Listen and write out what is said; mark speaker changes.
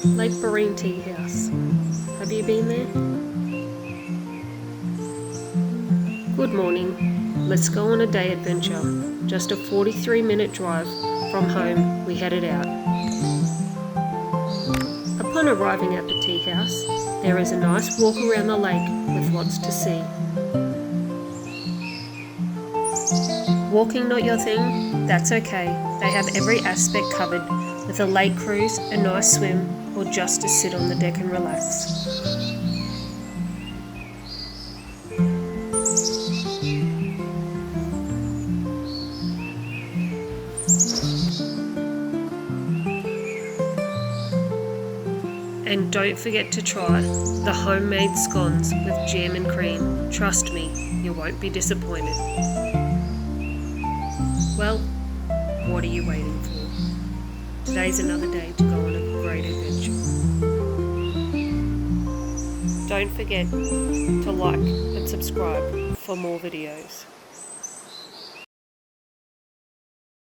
Speaker 1: Lake Barrine Tea House. Have you been there? Good morning. Let's go on a day adventure. Just a 43-minute drive from home, we headed out. Upon arriving at the tea house, there is a nice walk around the lake with lots to see. Walking not your thing? That's okay. They have every aspect covered, with a lake cruise, a nice swim, or just to sit on the deck and relax. And don't forget to try the homemade scones with jam and cream. Trust me, you won't be disappointed. Well, what are you waiting for? Today's another day to go on a great adventure. Don't forget to like and subscribe for more videos.